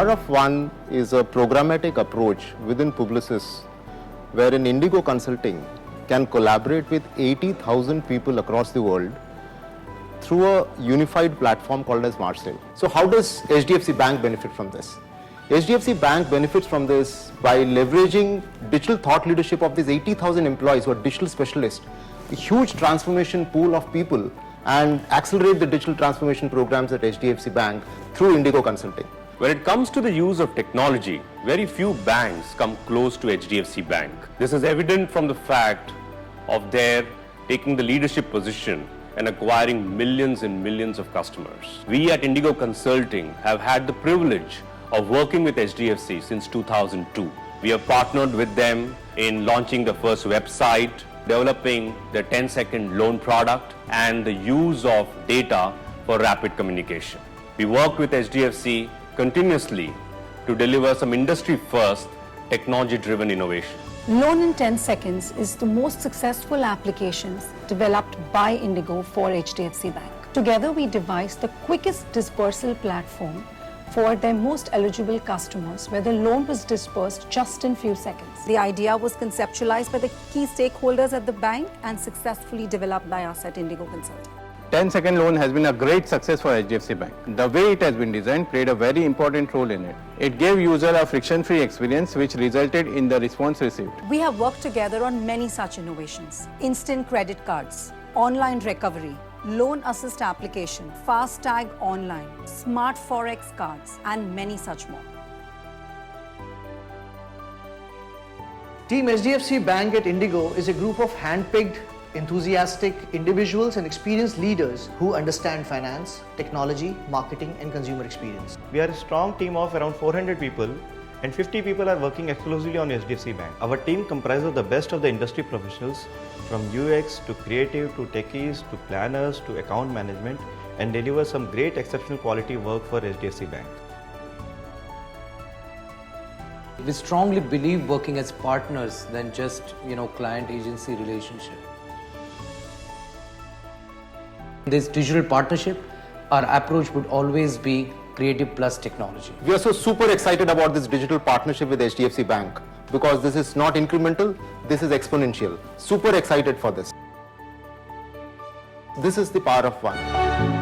Power of One is a programmatic approach within Publicis wherein Indigo Consulting can collaborate with 80,000 people across the world through a unified platform called as Marcel. So how does HDFC Bank benefit from this? HDFC Bank benefits from this by leveraging digital thought leadership of these 80,000 employees who are digital specialists, a huge transformation pool of people, and accelerate the digital transformation programs at HDFC Bank through Indigo Consulting. When it comes to the use of technology, very few banks come close to HDFC Bank. This is evident from the fact of their taking the leadership position and acquiring millions and millions of customers. We at Indigo Consulting have had the privilege of working with HDFC since 2002. We have partnered with them in launching the first website, developing the 10-second loan product, and the use of data for rapid communication. We worked with HDFC continuously to deliver some industry-first, technology-driven innovation. Loan in 10 Seconds is the most successful applications developed by Indigo for HDFC Bank. Together, we devised the quickest dispersal platform for their most eligible customers, where the loan was dispersed just in few seconds. The idea was conceptualized by the key stakeholders at the bank and successfully developed by us at Indigo Consulting. 10-second loan has been a great success for HDFC Bank. The way it has been designed played a very important role in it. It gave user a friction-free experience which resulted in the response received. We have worked together on many such innovations: instant credit cards, online recovery, loan assist application, fast tag online, smart forex cards, and many such more. Team HDFC Bank at Indigo is a group of hand-picked, enthusiastic individuals and experienced leaders who understand finance, technology, marketing, and consumer experience. We are a strong team of around 400 people, and 50 people are working exclusively on HDFC Bank. Our team comprises of the best of the industry professionals, from UX to creative to techies to planners to account management, and deliver some great exceptional quality work for HDFC Bank. We strongly believe working as partners than just, client-agency relationship. In this digital partnership, our approach would always be creative plus technology. We are so super excited about this digital partnership with HDFC Bank because this is not incremental, this is exponential. Super excited for this. This is the power of one.